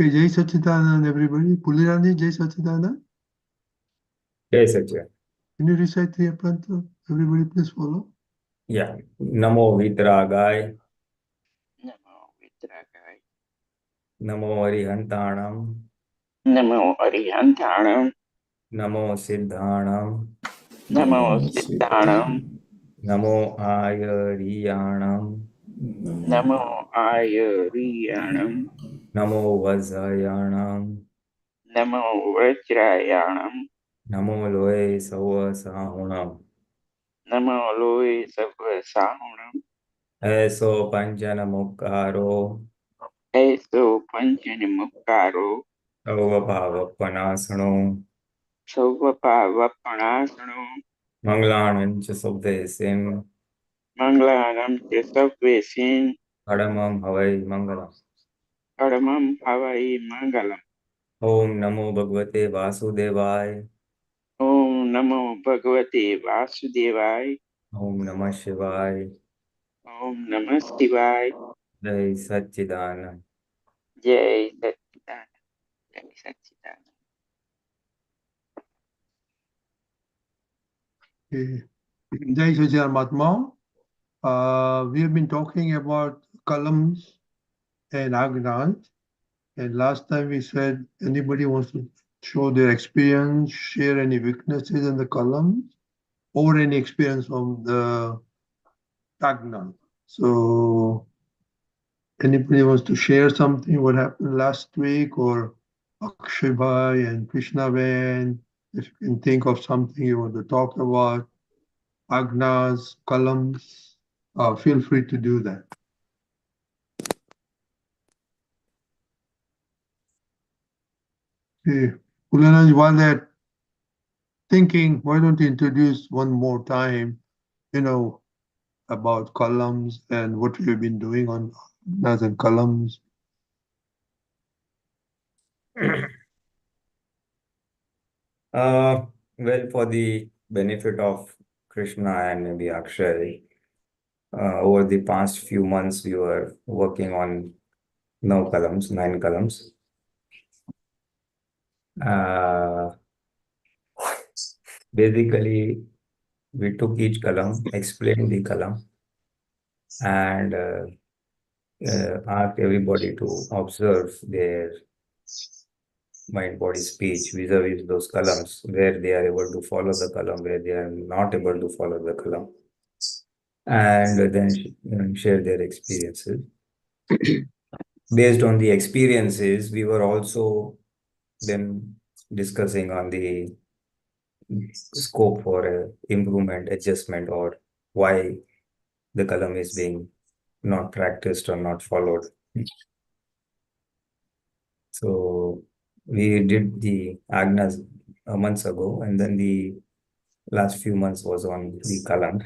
Okay, Jai Sachidanand, everybody. Pulinanandji, Jai Sachidanand. Yes, Satya. Can you recite the Apanta? Everybody, please follow. Yeah. Namo vitragay. Namo vitragay. Namo arihantanam. Namo arihantanam. Namo siddhanam. Namo siddhanam. Namo ayariyanam. Namo ayariyanam. Namo vajrayanam. Namo vajrayanam. Namo loe savasahunam. Namo loe savasahunam. Eso panjanamukaro. Eso panjanamukaro. Avabhavapanasano. Sauvapavapanasano. Manglanancha sabdesim. Manglanam Tisavvesin. Kadamam havai mangalam. Paramam Havai Mangalam. Om Namo Bhagavate Vasudevaya. Om Namo Bhagavate Vasudevaya. Om Namah Shivaya. Om Namah Shivaya. Jai Satchidanand. Jai Satchidanand. Jai Satchidanand. Okay. Jai Sachidanand Mahatma. We have been talking about Kalams and Agnas. And last time we said anybody wants to show their experience, share any weaknesses in the columns, or any experience from the Agnas. So anybody wants to share something, what happened last week, or Akshay Bhai and Krishna Van, if you can think of something you want to talk about, Agnas, Kalams, feel free to do that. Okay, Pulinanandji, while they're thinking, why don't you introduce one more time, about Kalams and what we've been doing on Agnas and Kalams. Well, for the benefit of Krishna and maybe Akshay, over the past few months, we were working on 9 columns. Basically, we took each column, explained the column, and asked everybody to observe their mind, body, speech vis-a-vis those columns, where they are able to follow the column, where they are not able to follow the column, and then share their experiences. Based on the experiences, we were also then discussing on the scope for improvement, adjustment, or why the column is being not practiced or not followed. So we did the Agnas months ago, and then the last few months was on the Kalam.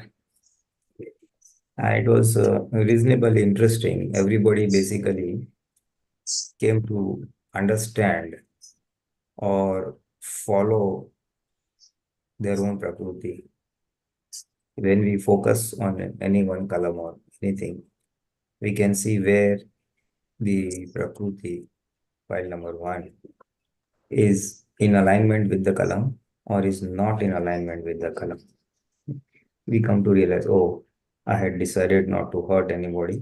And it was reasonably interesting. Everybody basically came to understand or follow their own Prakriti. When we focus on any one column or anything, we can see where the Prakriti, file number 1, is in alignment with the column or is not in alignment with the column. We come to realize, oh, I had decided not to hurt anybody,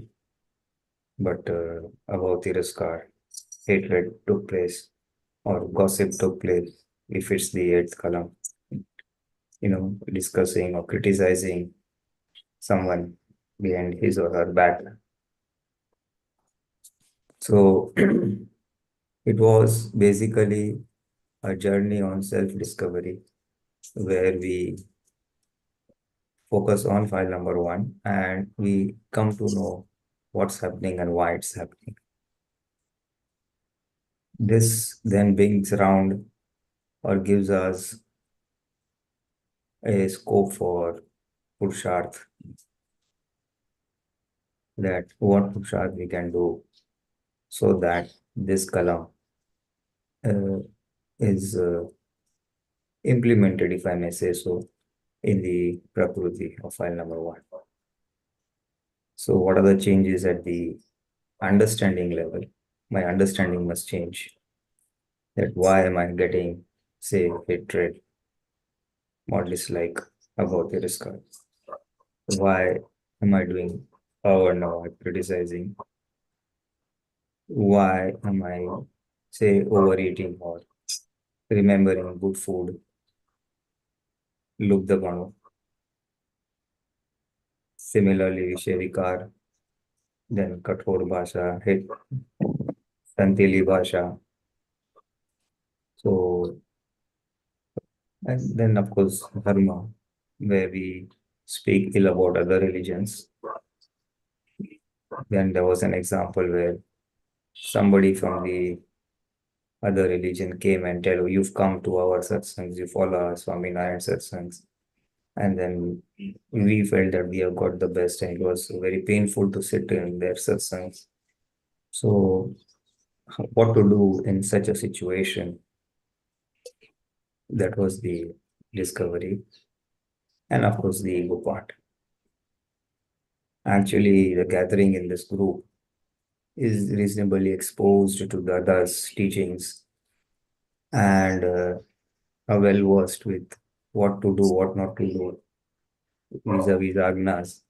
but about Tiraskar, hatred took place, or gossip took place, if it's the 8th column, discussing or criticizing someone behind his or her back. So it was basically a journey on self-discovery where we focus on file number 1 and we come to know what's happening and why it's happening. This then brings around or gives us a scope for Purusharth, that what Purusharth we can do so that this column is implemented, if I may say so, in the Prakriti of file number 1. So what are the changes at the understanding level? my understanding must change. That why am I getting, say, hatred or dislike about the risker? Why am I doing or now criticizing? Why am I, say, overeating or remembering good food? Look the one. Similarly, Vishavikar, then Kathor Bhasha, hit Tantili Bhasha. So, and then of course, Dharma, where we speak ill about other religions. Then there was an example where somebody from the other religion came and tell you, you've come to our satsangs, you follow our Swaminarayan satsangs. And then we felt that we have got the best, and it was very painful to sit in their satsangs. So, what to do in such a situation? That was the discovery. And of course, the ego part. Actually, the gathering in this group is reasonably exposed to the Dada's teachings and are well versed with what to do, what not to do, vis-a-vis agnas.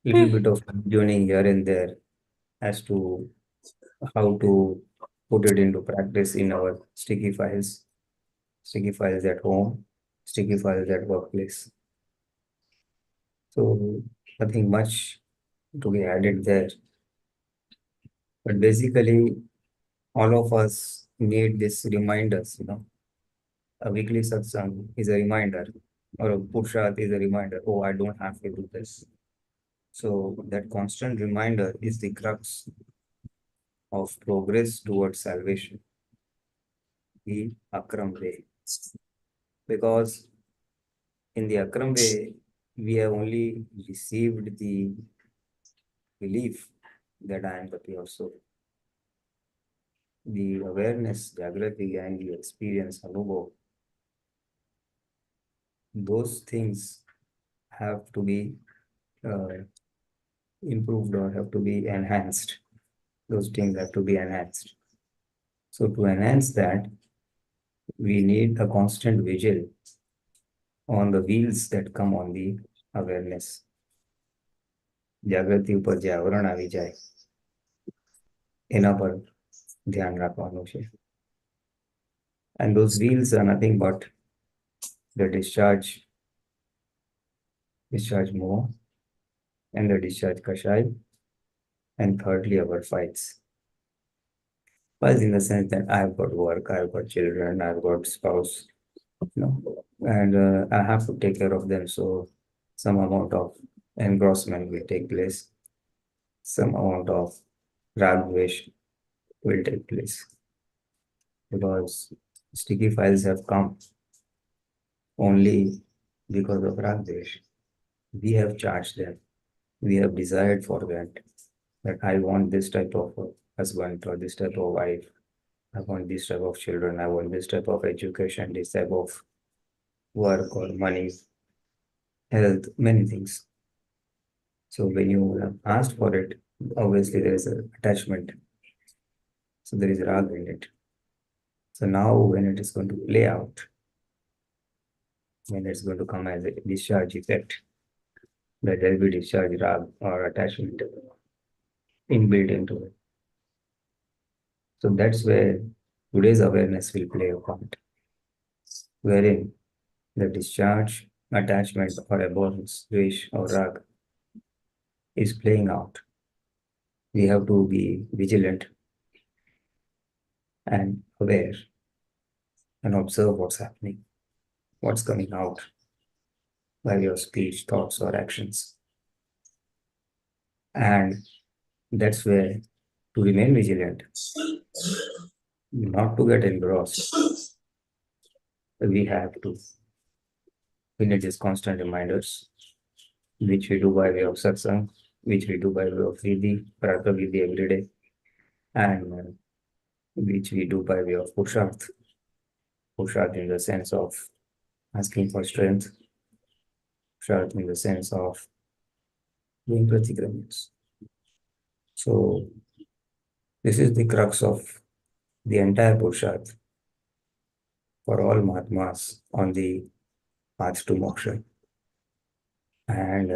Little bit of tuning here and there as to how to put it into practice in our sticky files at home, sticky files at workplace. So nothing much to be added there. But basically, all of us need these reminders, A weekly satsang is a reminder, or a purshat is a reminder. Oh, I don't have to do this. So that constant reminder is the crux of progress towards salvation, the Akram way. Because in the Akram way, we have only received the belief that I am the pure soul. The awareness, Jagrati, and the experience, Anubhav, those things have to be improved or have to be enhanced. Those things have to be enhanced. So to enhance that, we need a constant vigil on the wheels that come on the awareness. જાગૃતિ ઉપર જે આવરણ આવી જાય એના પર ધ્યાન રાખવાનું છે. And those wheels are nothing but the discharge more, and the discharge kashai, and thirdly our fights. Fights in the sense that I've got work, I've got children, I've got spouse, and I have to take care of them. So some amount of engrossment will take place. Some amount of ragdvesh will take place. Because sticky files have come only because of ragdvesh. We have charged them. We have desired for that I want this type of husband or this type of wife. I want this type of children. I want this type of education, this type of work or money, health, many things. So when you have asked for it, obviously there is an attachment. So there is rag in it. So now when it is going to play out, when it's going to come as a discharge effect, that there will be discharge rag or attachment inbuilt into it. So that's where today's awareness will play a part, wherein the discharge, attachment or abhorrence, wish or rag is playing out. We have to be vigilant and aware and observe what's happening, what's coming out by your speech, thoughts, or actions. And that's where to remain vigilant, not to get engrossed, we need these constant reminders, which we do by way of satsang, which we do by way of vidhi, prartha vidhi every day, and which we do by way of pusharth. Pusharth in the sense of asking for strength, pusharth in the sense of doing pratikramans. So This is the crux of the entire Purusharth for all Mahatmas on the path to moksha. And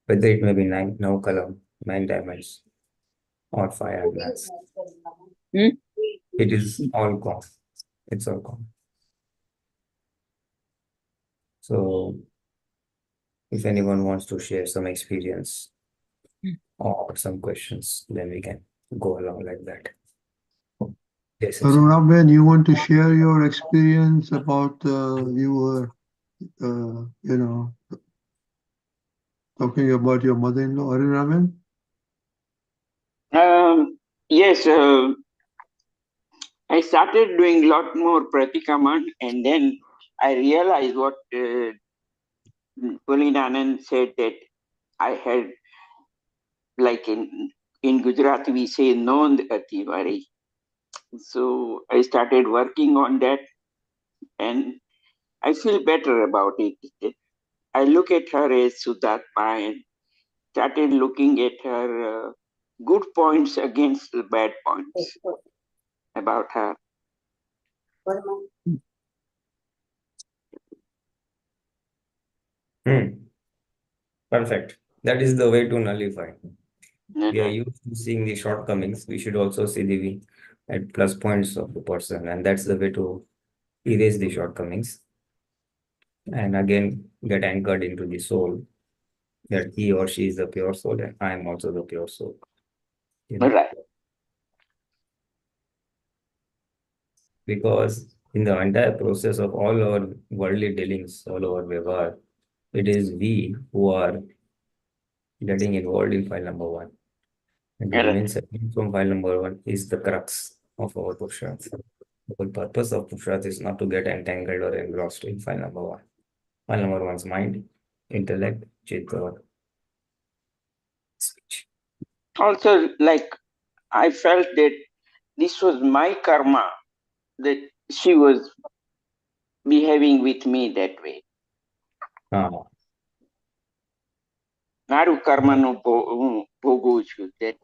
whether it may be now Kalam, 9 diamonds, or 5 agnas, it is all common. It's all common. So, if anyone wants to share some experience or some questions, then we can go along like that. Yes, yes. Arunaben, you want to share your experience about you were, talking about your mother-in-law, Arunaben? Yes, I started doing a lot more Pratikraman, and then I realized what Pulinanand said, that I had, like in Gujarati, we say Nond Ativari. So I started working on that, and I feel better about it. I look at her as Sudatma and started looking at her good points against the bad points about her. Perfect. That is the way to nullify. We are used to seeing the shortcomings. We should also see the plus points of the person, and that's the way to erase the shortcomings. And again, get anchored into the soul, that he or she is the pure soul, and I am also the pure soul. Right. Because in the entire process of all our worldly dealings, all our vyavahar, it is we who are getting involved in file number 1. And to remain separate from file number 1 is the crux of our Purusharth. The whole purpose of Purusharth is not to get entangled or engrossed in file number 1. File number 1's mind, intellect, chitta, or speech. Also, like, I felt that this was my karma, that she was behaving with me that way. Maru karma no bhogu chu. The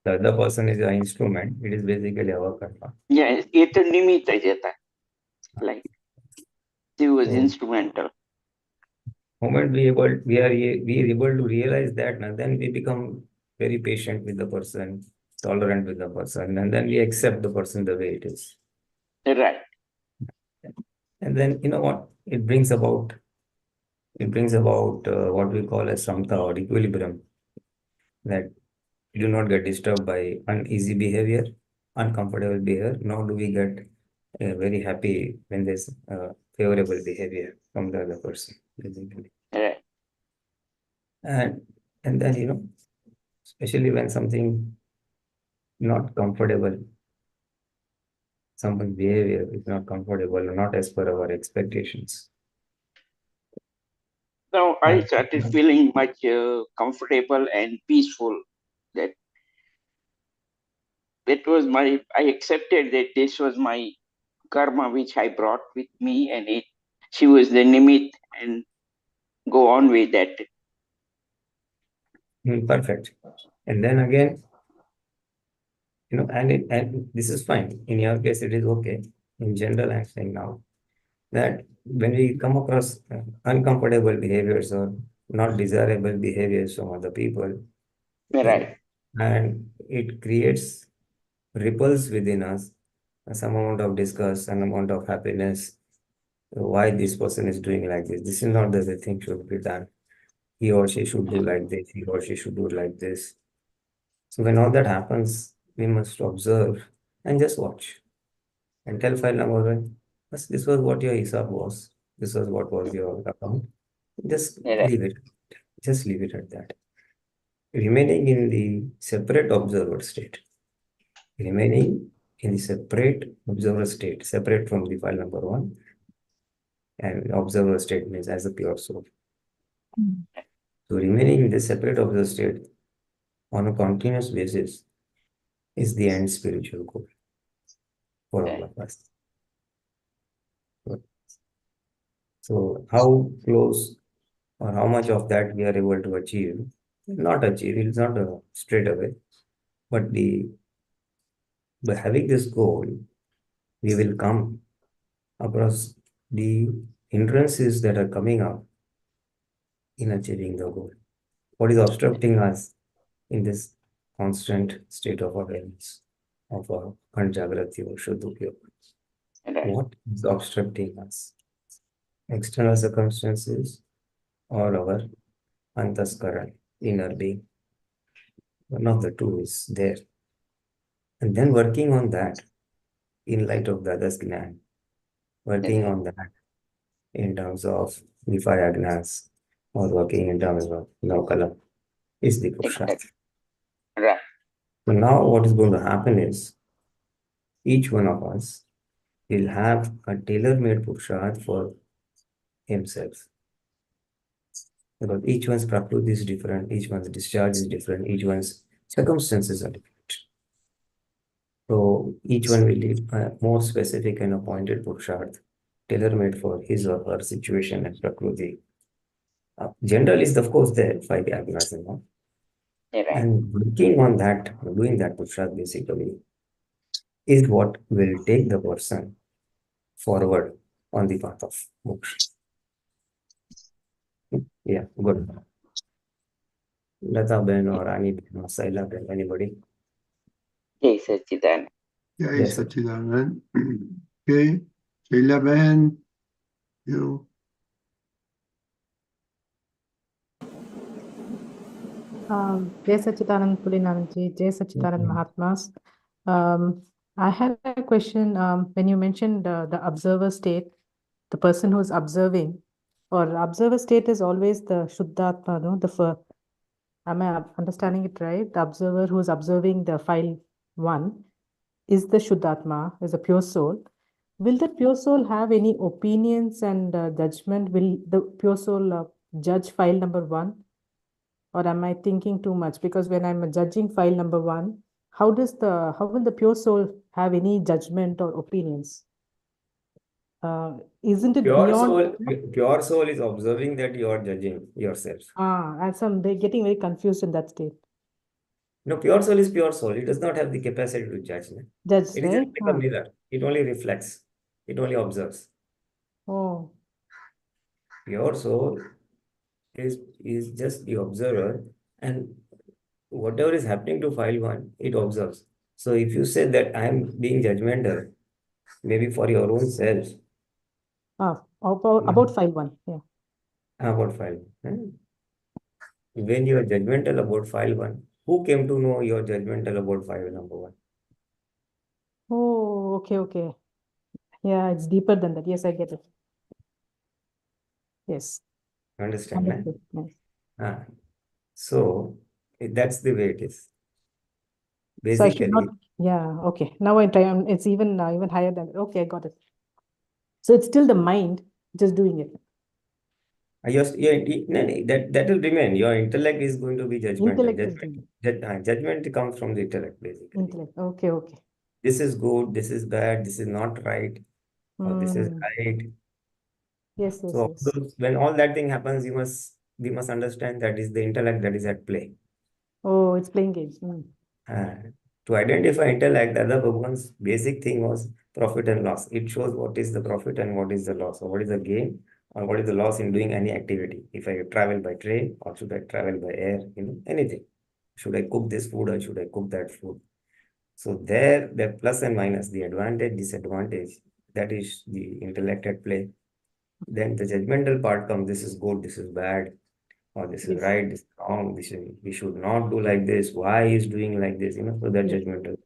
other person is an instrument. It is basically our karma. Yeah, it's a nimitta jeta. Like, she was instrumental. Moment we are able to realize that, and then we become very patient with the person, tolerant with the person, and then we accept the person the way it is. Right. And then you know what it brings about. It brings about what we call as samta or equilibrium. That we do not get disturbed by uneasy behavior, uncomfortable behavior, nor do we get very happy when there's favorable behavior from the other person. Basically. Right. And then especially when something not comfortable, someone's behavior is not comfortable or not as per our expectations. Now I started feeling much comfortable and peaceful. That was I accepted that this was my karma which I brought with me, and she was the nimit, and go on with that. Perfect. And then again, and this is fine. In your case, it is okay. In general, I'm saying now that when we come across uncomfortable behaviors or not desirable behaviors from other people, right, and it creates ripples within us, some amount of disgust, some amount of happiness. Why this person is doing like this? This is not the way thing should be done. He or she should do like this. He or she should do like this. So when all that happens, we must observe and just watch and tell file number 1, this was what your hisab was. This was what was your account. Just leave it. Just leave it at that. Remaining in the separate observer state. Remaining in the separate observer state, separate from the file number 1. And observer state means as a pure soul. So remaining in the separate observer state on a continuous basis is the end spiritual goal for all of us. So how close or how much of that we are able to achieve. Not achieve, it's not straight away, but by having this goal, we will come across the hindrances that are coming up in achieving the goal. What is obstructing us in this constant state of awareness of our Panchagrati or Shuddhukya? Right. What is obstructing us? External circumstances or our antaskaran, inner being? One of the two is there. And then working on that in light of Dada's Gnan, working on that in terms of the five agnas or working in terms of Kalam is the Purushartha. Right. So now what is going to happen is each one of us will have a tailor-made Purushartha for himself. Because each one's prakriti is different, each one's discharge is different, each one's circumstances are different. So each one will leave a more specific and appointed Purushartha, tailor-made for his or her situation and prakriti. General is of course there, five agnas and all. Right. And working on that, doing that Purushartha basically, is what will take the person forward on the path of moksha. Yeah, good. Lata Ben or Ani Ben or Saila Ben, anybody? Jai Sachidanand. Jai Yes, sir. Sachidanand. Okay, Sheila Behan, you. JSS Apt Pulinanandji, JSS Apt Mahatmas. I had a question. When you mentioned the observer state, the person who's observing, or observer state is always the Shuddhatma, no? Am I understanding it right? The observer who's observing the file 1 is the Shuddhatma, is a pure soul. Will the pure soul have any opinions and judgment? Will the pure soul judge file number 1? Or am I thinking too much? Because when I'm judging file number 1, how will the pure soul have any judgment or opinions? Isn't it beyond? Pure soul is observing that you are judging yourself. They're getting very confused in that state. No, pure soul is pure soul. It does not have the capacity to judge. Judge, It is right? just like a mirror. It only reflects. It only observes. Oh, Pure soul is just the observer, and whatever is happening to file 1, it observes. So if you say that I am being judgmental, maybe for your own self, about file 1, yeah. about file 1. When you are judgmental about file 1, who came to know you are judgmental about file number 1? Oh, okay. Yeah, it's deeper than that. Yes, I get it. Yes. Understand? Understood. Yes. So that's the way it is. So I should Basically, not, yeah, okay. Now I try, it's even higher than, okay, I got it. So it's still the mind just doing it. that will remain. Your intellect is going to be judgmental. Intellect is doing it. Judgment comes from the intellect, basically. Intellect. Okay. This is good, this is bad, this is not right, or this is right. Yes. So when all that thing happens, we must understand that is the intellect that is at play. Oh, it's playing games. To identify intellect, Dada Bhagwan's basic thing was profit and loss. It shows what is the profit and what is the loss, or what is the gain or what is the loss in doing any activity. If I travel by train or should I travel by air, anything. Should I cook this food or should I cook that food? So there, the plus and minus, the advantage, disadvantage, that is the intellect at play. Then the judgmental part comes, this is good, this is bad, or this is right, this is wrong, we should not do like this, why is doing like this, so that judgmental.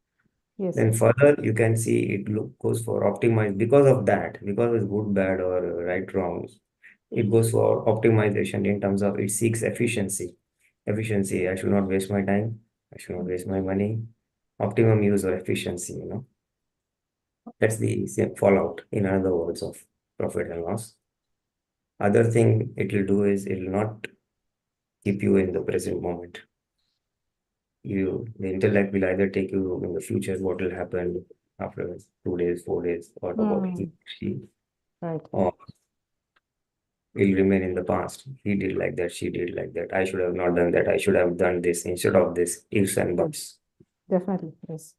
Yes. Then further, you can see it goes for optimize because of that, because it's good, bad, or right, wrongs. It goes for optimization in terms of it seeks efficiency. Efficiency, I should not waste my time, I should not waste my money. Optimum use or efficiency, That's the same fallout, in other words, of profit and loss. Other thing it will do is it will not keep you in the present moment. The intellect will either take you in the future, what will happen after 2 days, 4 days, or about he, she, right. or will remain in the past. He did like that, she did like that. I should have not done that. I should have done this instead of this. Ifs and buts. Definitely, yes.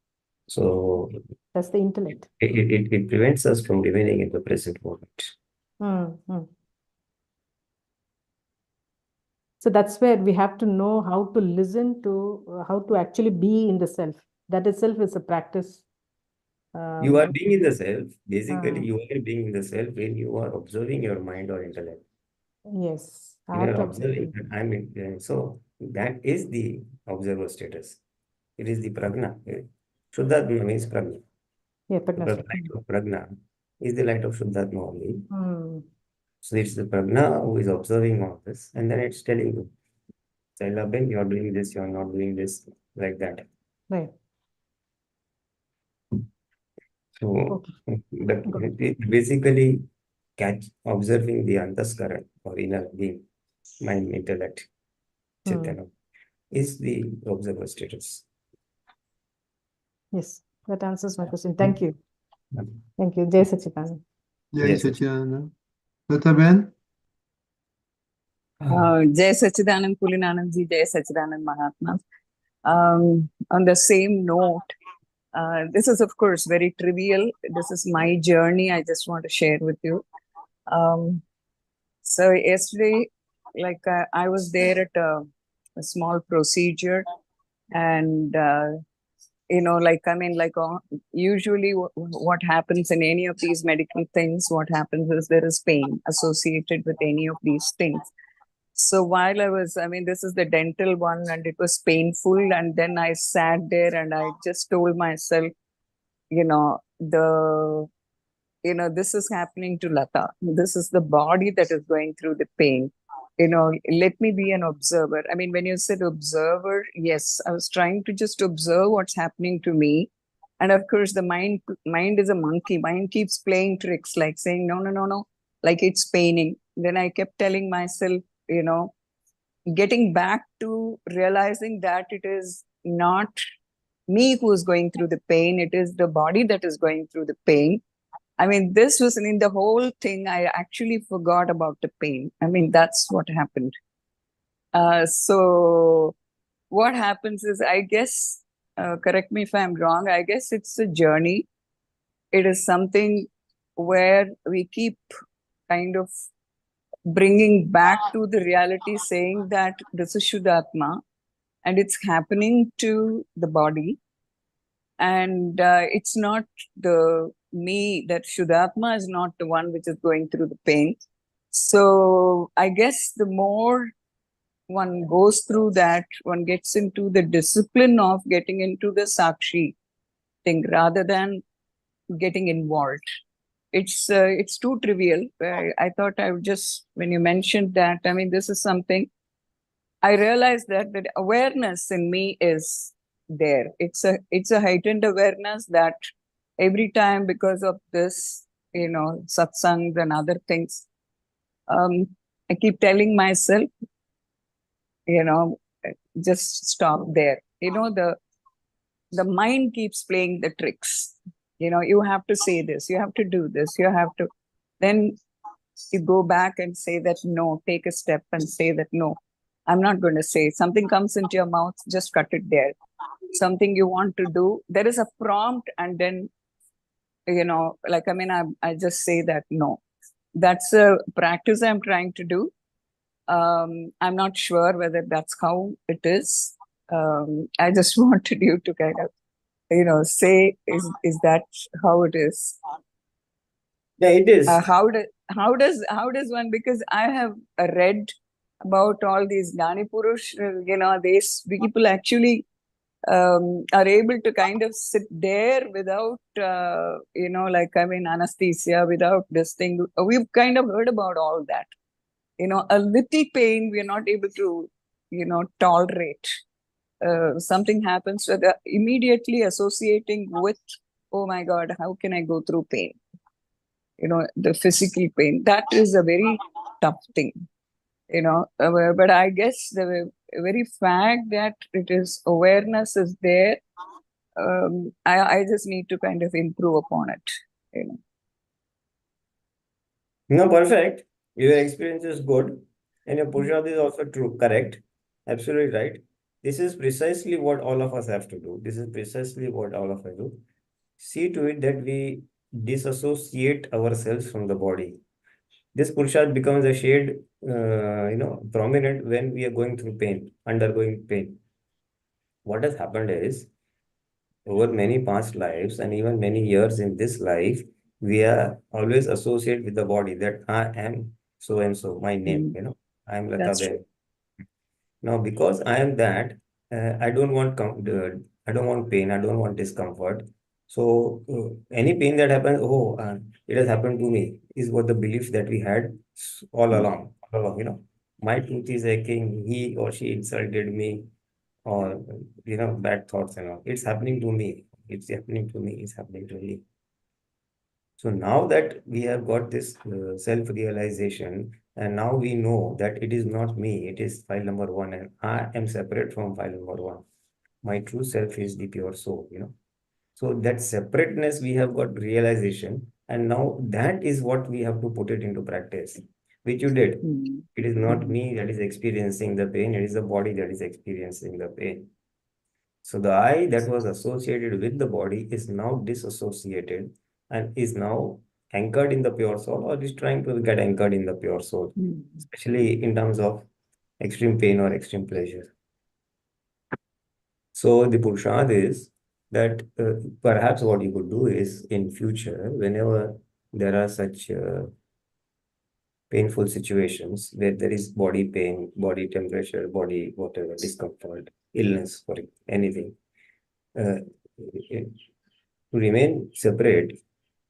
So That's the intellect. it prevents us from remaining in the present moment. So that's where we have to know how to listen to, how to actually be in the self. That itself is a practice. You are being in the self. Basically, you are being in the self when you are observing your mind or intellect. Yes. You are observing. So that is the observer status. It is the Pragyna. Shuddhatma means Pragyna. Yeah, The light of Pragyna is the light of Shuddhatma only. So it's the Pragyna who is observing all this, and then it's telling you, Sailabin, you are doing this, you are not doing this, like that. Right. So basically observing the antaskaran or inner being, mind, intellect, Chaitanya, is the observer status. Yes, that answers my question. Thank you. Thank you. Jai Sachidanand. Jai Sachidanand. Lataben? Jai Sachidanand Pulinanandji, Jai Sachidanand Mahatma. On the same note, this is of course very trivial. This is my journey. I just want to share with you. So yesterday, like I was there at a small procedure, and like I mean, like usually what happens in any of these medical things, what happens is there is pain associated with any of these things. So while I was, I mean, this is the dental one, and it was painful, and then I sat there and I just told myself, this is happening to Lata. This is the body that is going through the pain. Let me be an observer. I mean, when you said observer, yes, I was trying to just observe what's happening to me. And of course, the mind is a monkey. Mind keeps playing tricks, like saying, no, like it's paining. Then I kept telling myself, getting back to realizing that it is not me who is going through the pain. It is the body that is going through the pain. I mean, this was in the whole thing. I actually forgot about the pain. I mean, that's what happened. So what happens is, I guess, correct me if I'm wrong, I guess it's a journey. It is something where we keep kind of bringing back to the reality, saying that this is Shuddhatma and it's happening to the body. And it's not the me, that Shuddhatma is not the one which is going through the pain. So I guess the more one goes through that, one gets into the discipline of getting into the Sakshi thing rather than getting involved. It's too trivial. I thought I would just, when you mentioned that, I mean, this is something, I realized that awareness in me is there. It's a heightened awareness that every time, because of this, satsangs and other things, I keep telling myself, just stop there. The mind keeps playing the tricks. You have to say this, you have to do this, you have to. Then you go back and say that no, take a step and say that no, I'm not going to say. Something comes into your mouth, just cut it there. Something you want to do, there is a prompt, and then, like, I mean, I just say that no. That's a practice I'm trying to do. I'm not sure whether that's how it is. I just wanted you to kind of, say, is that how it is? Yeah, it is. How does one, because I have read about all these Gnani Purush, these people actually are able to kind of sit there without, like, I mean, anesthesia, without this thing. We've kind of heard about all that. A little pain, we're not able to, tolerate. Something happens, so they're immediately associating with, oh my God, how can I go through pain? The physical pain. That is a very tough thing, but I guess the very fact that it is awareness is there, I just need to kind of improve upon it. No, perfect. Your experience is good, and your Purusharth is also true, correct, absolutely right. This is precisely what all of us have to do. This is precisely what all of us do. See to it that we disassociate ourselves from the body. This Purusharth becomes a shade, prominent when we are going through pain, undergoing pain. What has happened is, over many past lives and even many years in this life, we are always associated with the body that I am so and so, my name, I am Lata That's true. Ben. Now, because I am that, I don't want I don't want pain, I don't want discomfort. So any pain that happens, it has happened to me, is what the belief that we had all along. My tooth is aching, he or she insulted me, or bad thoughts and all. It's happening to me. It's happening to me. It's happening to me. So now that we have got this self-realization, and now we know that it is not me, it is file number one, and I am separate from file number one. My true self is the pure soul. So that separateness, we have got realization, and now that is what we have to put it into practice, which you did. It is not me that is experiencing the pain, it is the body that is experiencing the pain. So the I that was associated with the body is now disassociated and is now anchored in the pure soul, or is trying to get anchored in the pure soul, especially in terms of extreme pain or extreme pleasure. So the Purusharth is that perhaps what you could do is, in future, whenever there are such painful situations where there is body pain, body temperature, body whatever, discomfort, illness, or anything, to remain separate,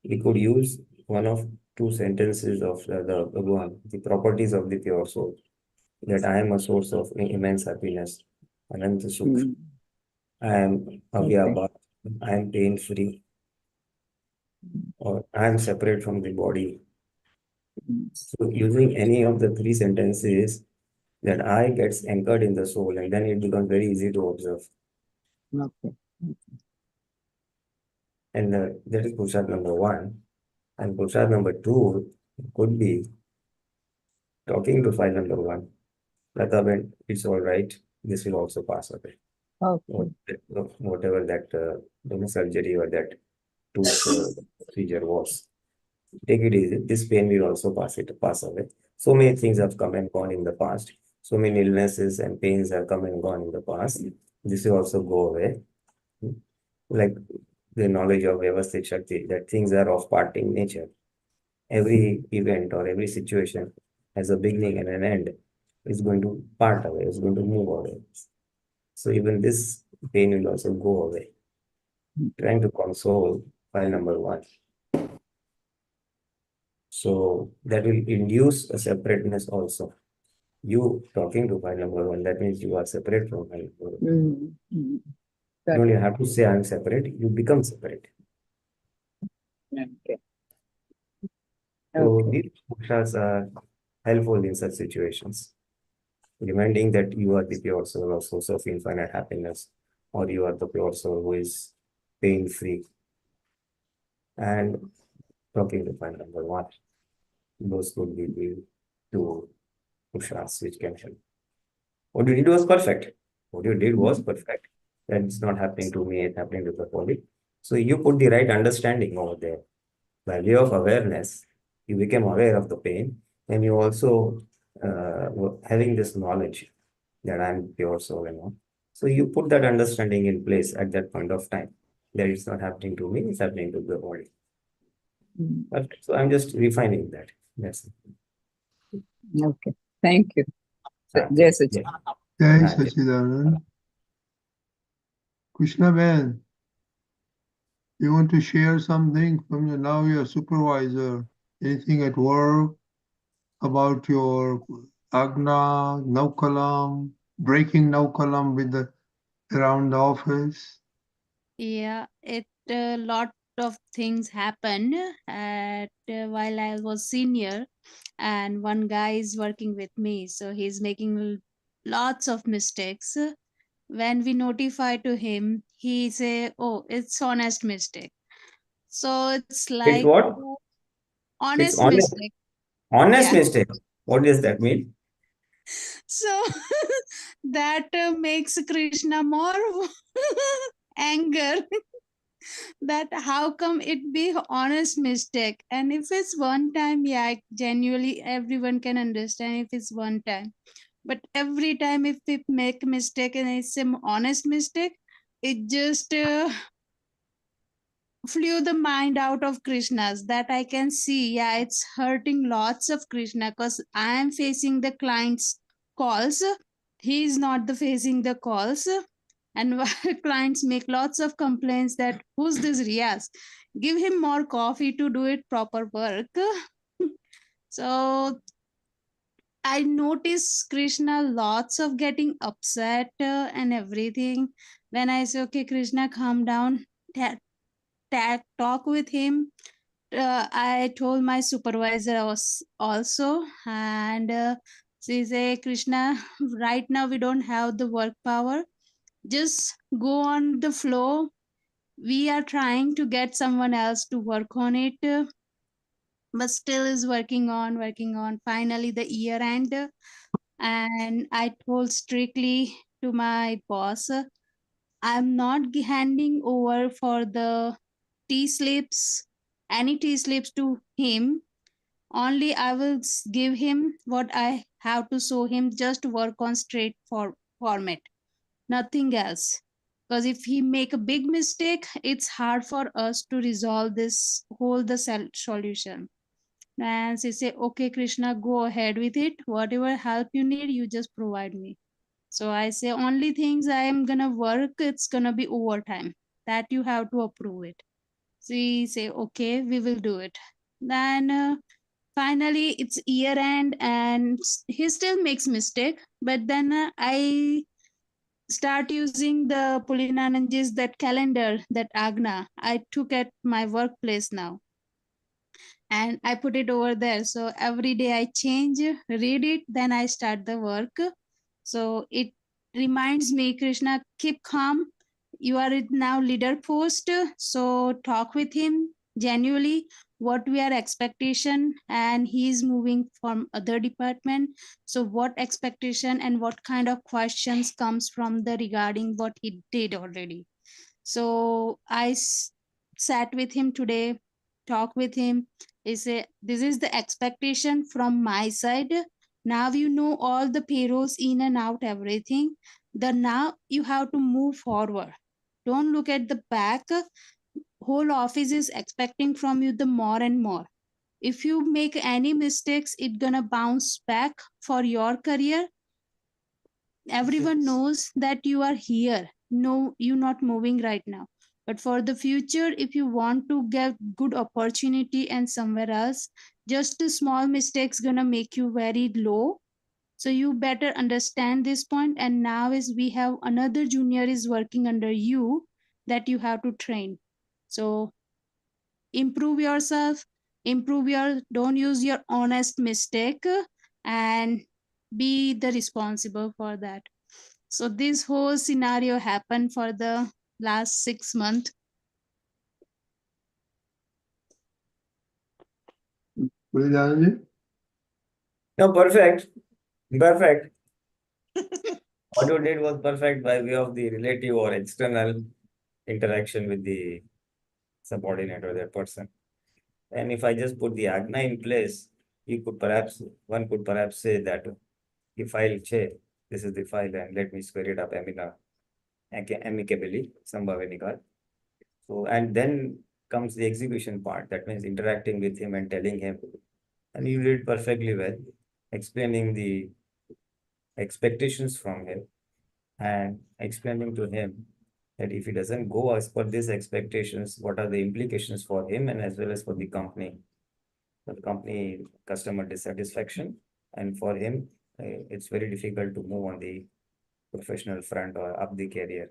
we could use one of two sentences of the Bhagwan, the properties of the pure soul, that I am a source of immense happiness, Ananta Sukh. I am avyabhat, I am pain-free, or I am separate from the body. So using any of the three sentences, that I gets anchored in the soul, and then it becomes very easy to observe. Okay. And that is Purusharth number one. And Purusharth number two could be talking to file number one. Lata Ben, it's all right. This will also pass away. Okay. Whatever that surgery or that tooth procedure was. Take it easy. This pain will also pass away. So many things have come and gone in the past. So many illnesses and pains have come and gone in the past. This will also go away. Like the knowledge of Vyavasthit Shakti, that things are of parting nature. Every event or every situation has a beginning and an end. It's going to part away, it's going to move away. So even this pain will also go away. Trying to console file number one. So that will induce a separateness also. You talking to file number one, that means you are separate from file number one. You don't even have to say I'm separate, you become separate. Okay. So these purushas are helpful in such situations. Reminding that you are the pure soul or source of infinite happiness, or you are the pure soul who is pain-free. And talking to file number one, those would be the two purushas which can help. What you did was perfect. What you did was perfect. That it's not happening to me, it's happening to the body. So you put the right understanding over there. By way of awareness, you became aware of the pain, and you also having this knowledge that I'm pure soul. So you put that understanding in place at that point of time, that it's not happening to me, it's happening to the body. Perfect. So I'm just refining that. That's it. Okay. Thank you. Thank Jai you. Sachin. Jai Thank you. Sachidanand. Krishna Ben, you want to share something from now your supervisor? Anything at work about your Agna, no Kalam, breaking no Kalam with the around the office? Yeah, a lot of things happened at while I was senior, and one guy is working with me, so he's making lots of mistakes. When we notify to him, he say, "Oh, it's honest mistake." So it's It's like what? It's honest honest. mistake. Honest Yeah. mistake. What does that mean? So that makes Krishna more anger. That how come it be honest mistake? And if it's one time, yeah, genuinely everyone can understand if it's one time. But every time if we make mistake and it's an honest mistake, it just flew the mind out of Krishna's, that I can see. Yeah, it's hurting lots of Krishna because I am facing the client's calls. He is not the facing the calls. And while clients make lots of complaints that who's this Riaz? Give him more coffee to do it proper work. So I notice Krishna lots of getting upset and everything. When I say, okay, Krishna, calm down, talk with him. I told my supervisor also, and she say, Krishna, right now we don't have the work power. Just go on the flow. We are trying to get someone else to work on it, but still is working on. Finally, the year end, and I told strictly to my boss, I'm not handing over for the tea slips, any tea slips to him. Only I will give him what I have to show him, just work on straight format, nothing else. Because if he make a big mistake, it's hard for us to resolve this whole the solution. And she say, okay, Krishna, go ahead with it. Whatever help you need, you just provide me. So I say, only things I am gonna work, it's gonna be overtime. That you have to approve it. She say, okay, we will do it. Then finally it's year end and he still makes mistake. But then I start using the Pulinanandji's that calendar, that Agna. I took at my workplace now and I put it over there. So every day I change, read it, then I start the work. So it reminds me, Krishna, keep calm. You are in now leader post. So talk with him genuinely what we are expectation, and he is moving from other department. So what expectation and what kind of questions comes from the regarding what he did already. So I sat with him today, talk with him. He said, this is the expectation from my side. Now you know all the payrolls in and out, everything. The now you have to move forward. Don't look at the back. Whole office is expecting from you the more and more. If you make any mistakes, it's gonna bounce back for your career. Everyone knows that you are here. No, you're not moving right now. But for the future, if you want to get good opportunity and somewhere else, just a small mistakes gonna make you very low. So you better understand this point. And now is we have another junior is working under you that you have to train. So improve yourself, don't use your honest mistake, and be the responsible for that. So this whole scenario happened for the last 6 months. Pulinanandji? No, perfect. Perfect. What you did was perfect by way of the relative or external interaction with the subordinate or that person. And if I just put the Agna in place, one could perhaps say that the file che, this is the file and let me square it up amicably, Sambhavenikal. So, and then comes the execution part. That means interacting with him and telling him. And you did perfectly well, explaining the expectations from him and explaining to him that if he doesn't go as per these expectations, what are the implications for him and as well as for the company customer dissatisfaction, and for him it's very difficult to move on the professional front or up the career.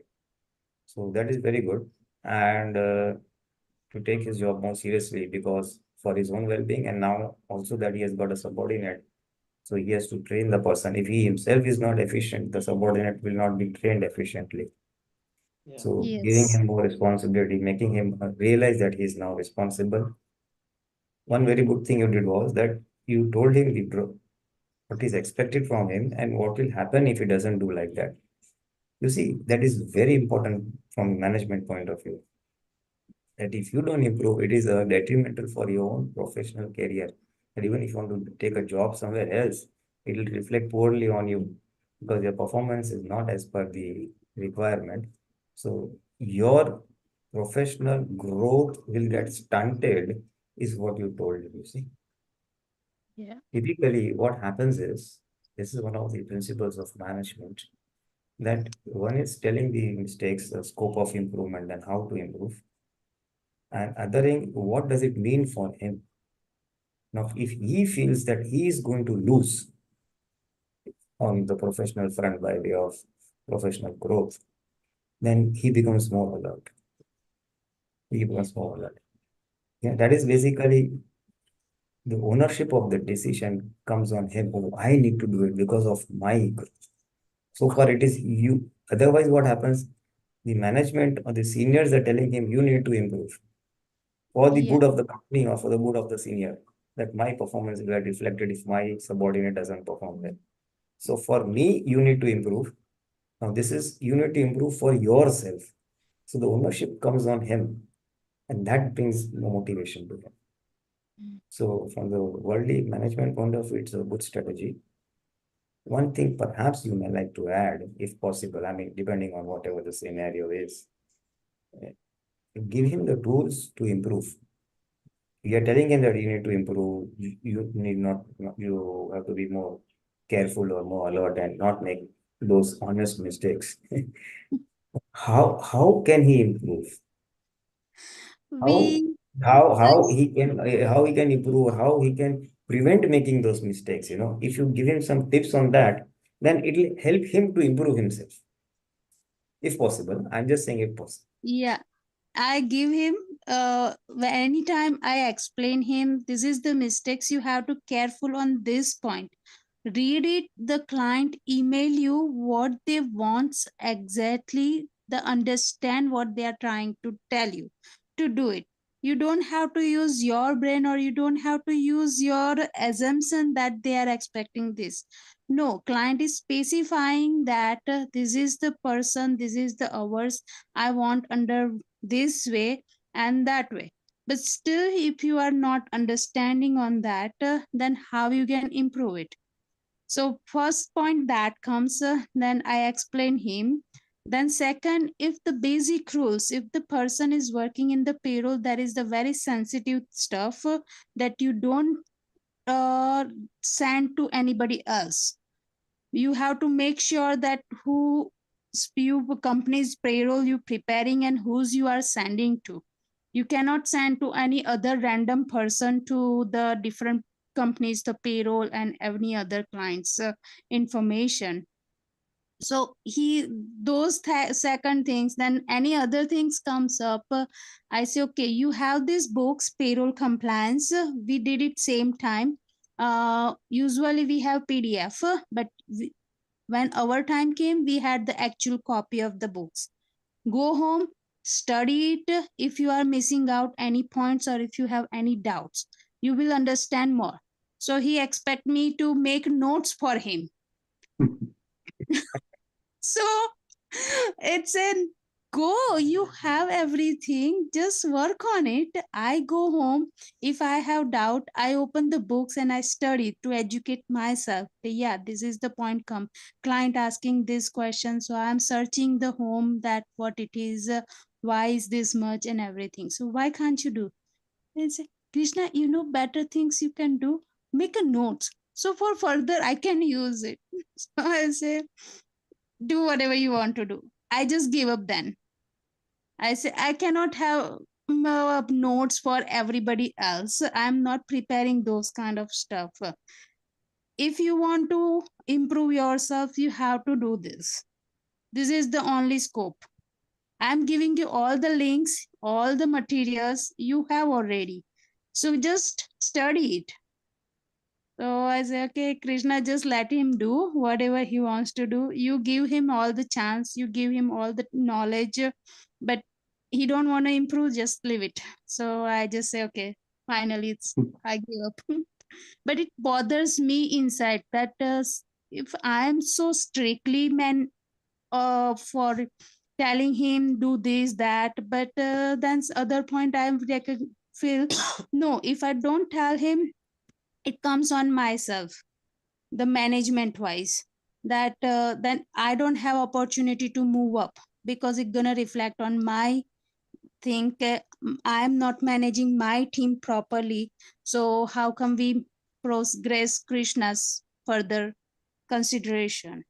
So that is very good, and to take his job more seriously because for his own well-being, and now also that he has got a subordinate, so he has to train the person. If he himself is not efficient, the subordinate will not be trained efficiently. So giving Yes. him more responsibility, making him realize that he is now responsible. One very good thing you did was that you told him what is expected from him and what will happen if he doesn't do like that. You see, that is very important from management point of view. That if you don't improve, it is detrimental for your own professional career. And even if you want to take a job somewhere else, it will reflect poorly on you because your performance is not as per the requirement. So your professional growth will get stunted, is what you told him, you see. Yeah. Typically, what happens is, this is one of the principles of management, that one is telling the mistakes, the scope of improvement and how to improve, and othering, what does it mean for him? Now, if he feels that he is going to lose on the professional front by way of professional growth, then he becomes more alert. He becomes more alert. Yeah, that is basically the ownership of the decision comes on him. Oh, I need to do it because of my growth. So far, it is you. Otherwise, what happens? The management or the seniors are telling him, you need to improve for the Yeah. good of the company or for the good of the senior, that my performance will get reflected if my subordinate doesn't perform well. So for me, you need to improve. Now, this is you need to improve for yourself. So the ownership comes on him, and that brings no motivation to him. So from the worldly management point of view, it's a good strategy. One thing perhaps you may like to add, if possible, I mean, depending on whatever the scenario is, give him the tools to improve. You are telling him that you need to improve, you need not, you have to be more careful or more alert and not make those honest mistakes. How can he improve? How We how he can improve, how he can prevent making those mistakes, if you give him some tips on that, then it will help him to improve himself, if possible. I'm just saying if possible. Yeah, I give him anytime I explain him this is the mistakes you have to careful on this point. Read it, the client email you what they want exactly, the understand what they are trying to tell you to do it. You don't have to use your brain or you don't have to use your assumption that they are expecting this. No, client is specifying that this is the person, this is the hours I want under this way and that way. But still, if you are not understanding on that, then how you can improve it? So first point that comes, then I explain him. Then second, if the basic rules, if the person is working in the payroll, that is the very sensitive stuff that you don't send to anybody else. You have to make sure that who you company's payroll you preparing and whose you are sending to. You cannot send to any other random person to the different companies the payroll and any other clients information. So he those second things, then any other things comes up, I say okay, you have these books payroll compliance, we did it same time. Usually we have PDF, but when our time came we had the actual copy of the books. Go home, study it. If you are missing out any points or if you have any doubts, you will understand more. So he expect me to make notes for him. So it's a go, you have everything, just work on it. I go home, if I have doubt I open the books and I study to educate myself. Yeah, this is the point come, client asking this question, so I'm searching the home that what it is, why is this much and everything. So why can't you do? And say, Krishna, you know better things you can do, make a notes so for further I can use it. So I say, do whatever you want to do. I just give up then. I say, I cannot have notes for everybody else. I'm not preparing those kind of stuff. If you want to improve yourself, you have to do this. This is the only scope. I'm giving you all the links, all the materials you have already. So just study it. So I say, okay, Krishna, just let him do whatever he wants to do. You give him all the chance, you give him all the knowledge, but he don't want to improve, just leave it. So I just say, okay, finally I give up. but it bothers me inside that if I am so strictly for telling him do this that, but then other point I feel no, if I don't tell him, it comes on myself, the management wise, that then I don't have opportunity to move up, because it's gonna reflect on my think I am not managing my team properly. So how come we progress Krishna's further consideration?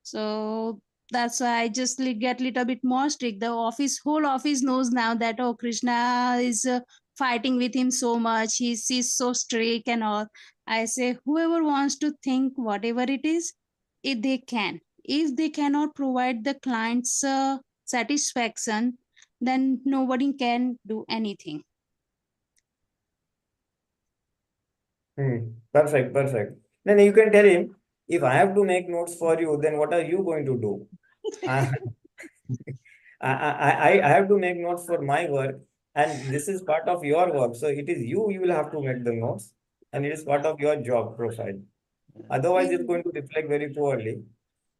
So that's why I just get little bit more strict. The whole office knows now that, oh, Krishna is fighting with him so much. He's so strict and all. I say, whoever wants to think whatever it is, if they can. If they cannot provide the client's satisfaction, then nobody can do anything. Perfect, perfect. Then you can tell him, if I have to make notes for you, then what are you going to do? I, I have to make notes for my work, and this is part of your work. So it is you will have to make the notes, and it is part of your job profile. Otherwise, it's going to reflect very poorly.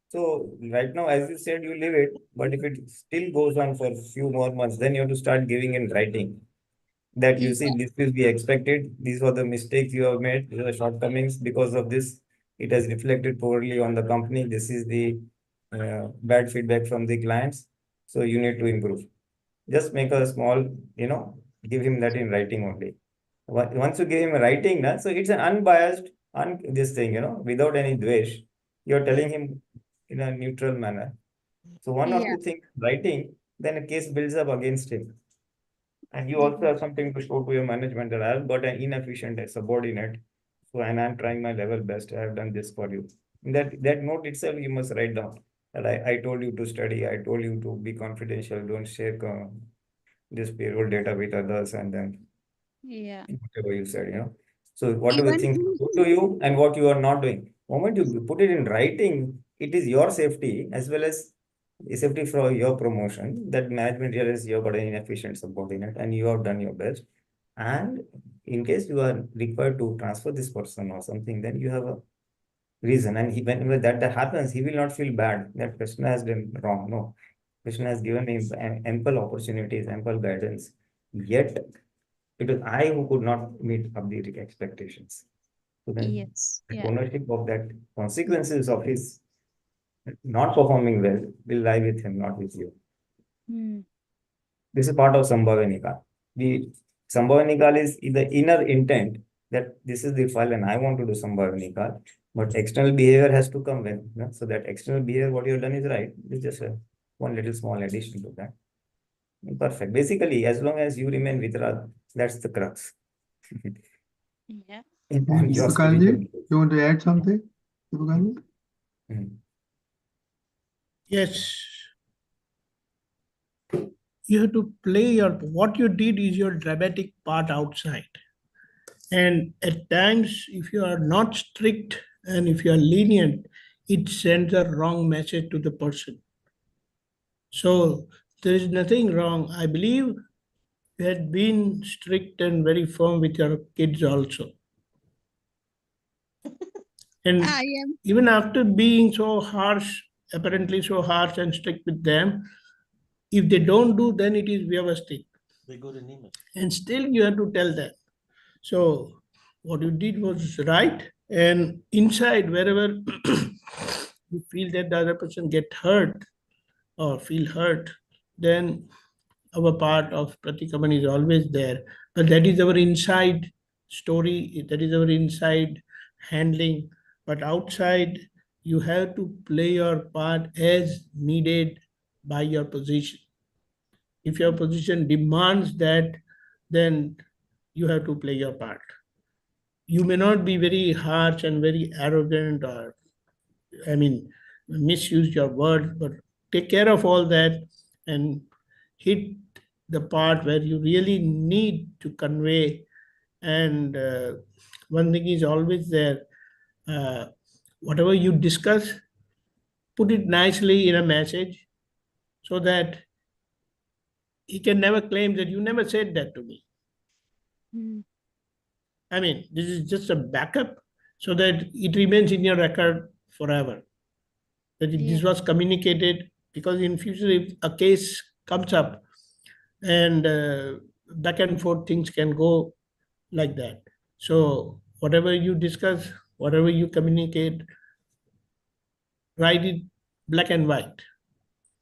So right now, as you said, you leave it, but if it still goes on for a few more months, then you have to start giving in writing that you see this will be expected. These were the mistakes you have made, these are shortcomings. Because of this, it has reflected poorly on the company. This is the bad feedback from the clients. So you need to improve. Just make a small, give him that in writing only. Once you give him writing, so it's an unbiased, this thing, without any dvesh. You're telling him in a neutral manner. So one or two things writing, then a case builds up against him. And you also have something to show to your management that I have got an inefficient subordinate. So, and I'm trying my level best. I have done this for you. That note itself, you must write down that I told you to study. I told you to be confidential. Don't share this payroll data with others. And then whatever you said, So whatever Even things you do to you and what you are not doing. Moment you put it in writing, it is your safety as well as safety for your promotion, that management realizes you have got an inefficient subordinate and you have done your best. And in case you are required to transfer this person or something, then you have a reason. And whenever that happens, he will not feel bad that Krishna has done wrong. No, Krishna has given him ample opportunities, ample guidance. Yet it was I who could not meet up the expectations. So then the ownership of that consequences of his not performing well will lie with him, not with you. This is part of Sambhavanika. The Sambhavanika is the inner intent that this is the file and I want to do Sambhavanika, but external behavior has to come in. So that external behavior, what you have done is right. It's just one little small addition to that. Perfect. Basically, as long as you remain vitrag, that's the crux. Deepakanandji, you want to add something? Deepakanandji? Yes. You have to play what you did is your dramatic part outside. And at times, if you are not strict and if you are lenient, it sends a wrong message to the person. So there is nothing wrong. I believe you had been strict and very firm with your kids also. And even after being so harsh, apparently so harsh and strict with them, if they don't do, then it is vyavasthit. They go to Nimas. And still you have to tell them. So what you did was right. And inside, wherever you feel that the other person get hurt or feel hurt, then our part of Pratikraman is always there. But that is our inside story. That is our inside handling. But outside, you have to play your part as needed by your position. If your position demands that, then you have to play your part. You may not be very harsh and very arrogant or, misuse your words, but take care of all that and hit the part where you really need to convey. And one thing is always there, whatever you discuss, put it nicely in a message so that he can never claim that you never said that to me. I mean, this is just a backup so that it remains in your record forever. That this was communicated, because in future if a case comes up and back and forth things can go like that. So whatever you discuss, whatever you communicate, write it black and white.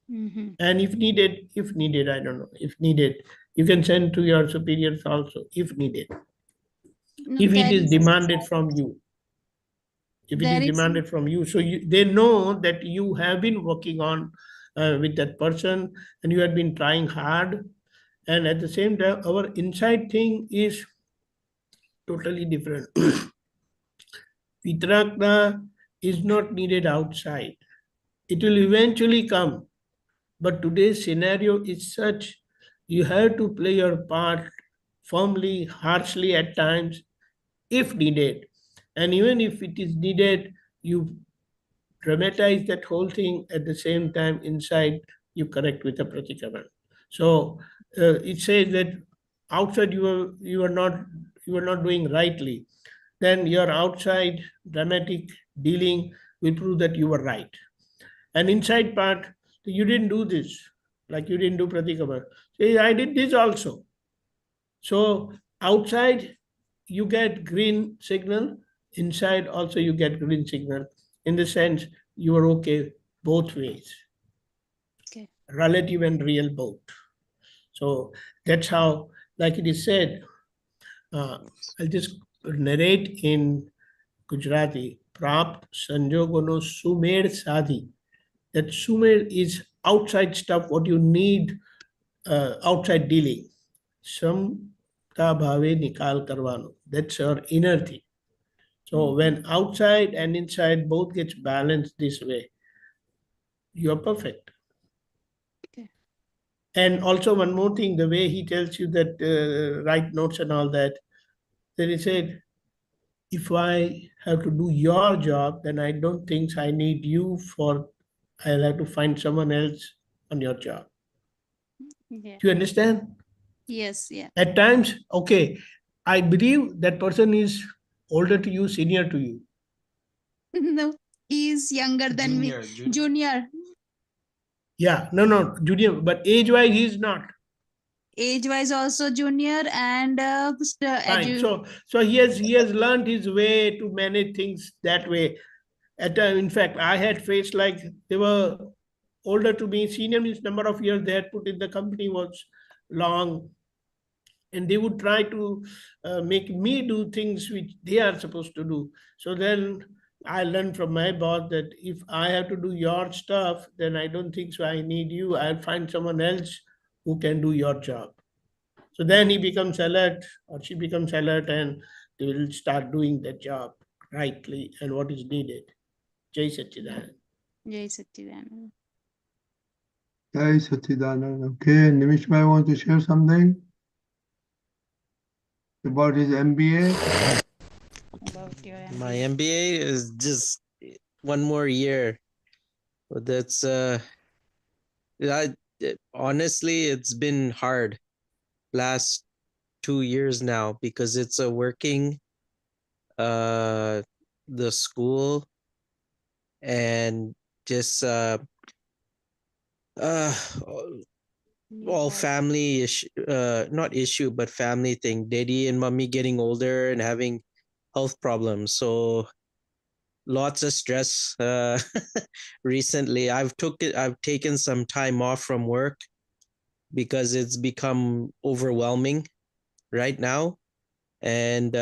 And if needed, I don't know, if needed, you can send to your superiors also, if needed. No, If it there is is demanded from you. If it There is is- demanded from you. So they know that you have been working on with that person and you have been trying hard. And at the same time, our inside thing is totally different. Vitrag is not needed outside. It will eventually come. But today's scenario is such, you have to play your part firmly, harshly at times, if needed. And even if it is needed, you dramatize that whole thing at the same time inside you correct with a Pratikraman. So it says that outside you are not doing rightly, then your outside dramatic dealing will prove that you were right. And inside part, you didn't do this, like you didn't do Pratikraman. Say, I did this also. So outside you get green signal, inside also you get green signal. In the sense you are okay both ways. Okay. Relative and real both. So that's how, like it is said, I'll just narrate in Gujarati, Prapt Sanjogono Sumer Sadhi. That Sumer is outside stuff, what you need, outside dealing. Samta bhave nikal karvano. That's our inner thing. So when outside and inside both gets balanced this way, you're perfect. Okay. And also one more thing, the way he tells you that write notes and all that, then he said, if I have to do your job, then I don't think I need you for, I'll have to find someone else on your job. Yeah. Do you understand? Yes, yeah. At times, okay, I believe that person is older to you, senior to you. No, he is younger than me. Junior. Yeah, no, junior, but age-wise, he's not. Age-wise also junior and Fine. So he has learned his way to manage things that way. In fact, I had faced like they were older to me. Senior means number of years they had put in the company was long, and they would try to make me do things which they are supposed to do. So then I learned from my boss that if I have to do your stuff, then I don't think so I need you. I'll find someone else who can do your job. So then he becomes alert or she becomes alert and they will start doing the job rightly and what is needed. Jai Satchidanand. Jai Satchidanand. Jai Satchidanand. Okay, Nimish Bhai want to share something about his MBA? About your My MBA is just one more year. But that's honestly, it's been hard last 2 years now because it's a working the school and just all family issue, not issue but family thing. Daddy and mommy getting older and having health problems, so lots of stress recently. I've taken some time off from work because it's become overwhelming right now. And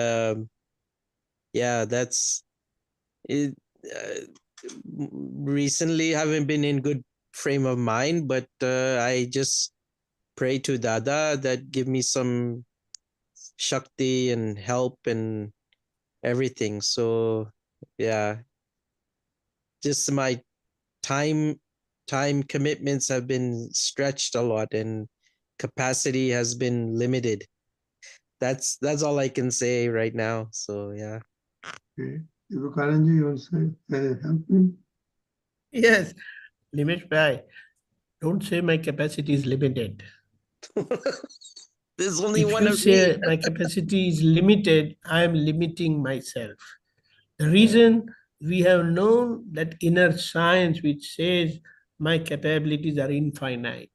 yeah, that's it. Recently haven't been in good frame of mind, but I just pray to Dada that give me some shakti and help and everything. So yeah, just my time commitments have been stretched a lot and capacity has been limited. That's all I can say right now. So yeah. Okay. Deepakanandji, you want to say help him? Yes, Nimish Bhai, don't say my capacity is limited. There's only If one you of me. say my capacity is limited, I am limiting myself. The reason we have known that inner science which says my capabilities are infinite.